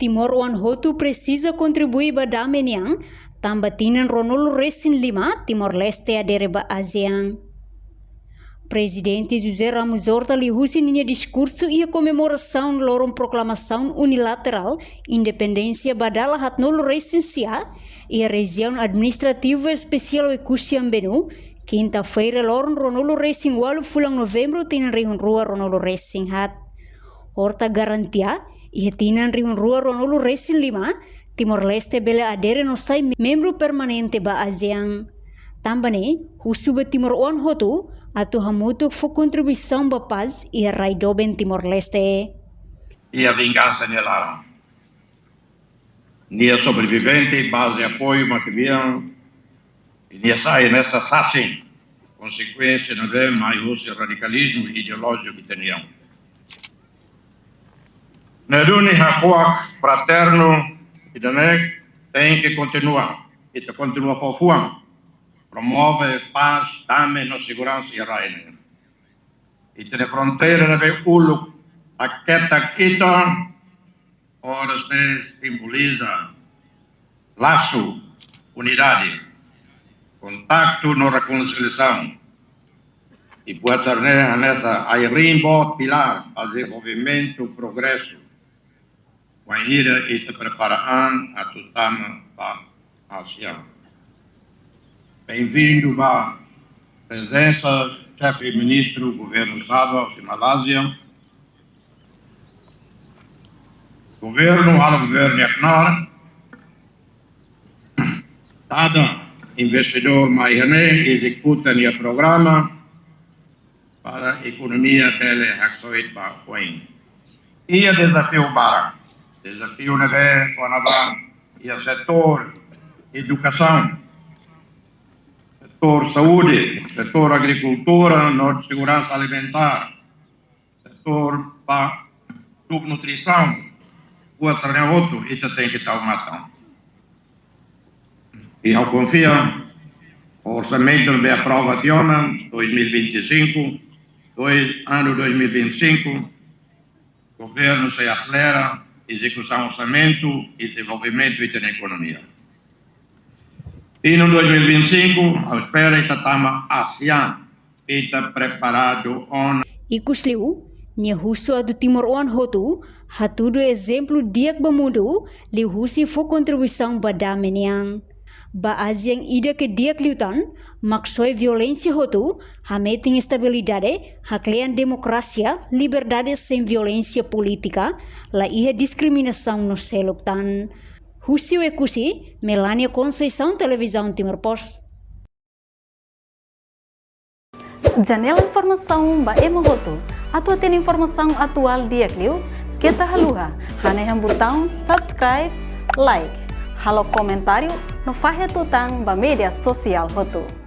Timor Wan Hotu precisa contribuir para dameniang, tambah tinan Ronolo Resin 5, Timor Leste adere ba ASEAN. Presidente José Ramos Horta lihusi ninya discurso ia comemoração lorong proclamação unilateral independência badala hatnolo recensia e a região administrativa especial Ekusian Benu, quinta-feira lorong Ronolo Racing walu fulang novembro tinan rihun rua Ronolo Racing hat. Horta garantia ia tinan rihun rua Ronolo Racing 5, Timor Leste bele adere no sai membro permanente ba ASEAN. Tambane, husuba Timor Wan Hotu atau hamutuk for contribuição para paz e a raidoben Timor Leste. E a vingança nela. Nia sobrevivente, base apoio material, e nia sai nessa assassin, consequência não é mais o radicalismo ideológico que tinham. Neruni hakuak fraterno e danek tem que continuar, e te continua fofuang. Promove paz, dame, no segurança e raine. E te fronteira deve ulu aqueta kita, horas simboliza laço, unidade, contacto no reconciliação. E pode ser nessa airimbo pilar, desenvolvimento, progresso. Guaira e te prepararão a tutama para a ASEAN. Bem-vindo à presença chefe ministro do governo Sabah de Malásia, governo Yaknar, cada investidor maiane executa o programa para a economia dele Haksoit Bahuin. E o desafio para desafio neve e o setor educação, setor saúde, setor agricultura, segurança alimentar, setor para nutrição, o outro, isso tem que estar matando. E eu confio, o orçamento de aprovação 2025, ano 2025, o governo se acelera, execução orçamento e desenvolvimento da economia. E no 2025, a espera está ASEAN está preparado on. E kusliu, nia husu do Timor Wan Hotu, hatudo exemplo diak bamudu, li husi fo contribuição ba meniang. Ba ASEAN ida ke diak liutan, maksoi violência Hotu, hameting estabilidade, haklean democracia, liberdade sem violência política, la ia discriminação no seluktan. Husio Ekusi, Melania Conceição, Televisão Timor Post. Janela informação ba Emohoto, atau tem informação atual dia kliu, kita haluha, hane botão subscribe, like, halo comentário, no fahe tutang ba media sosial Hoto.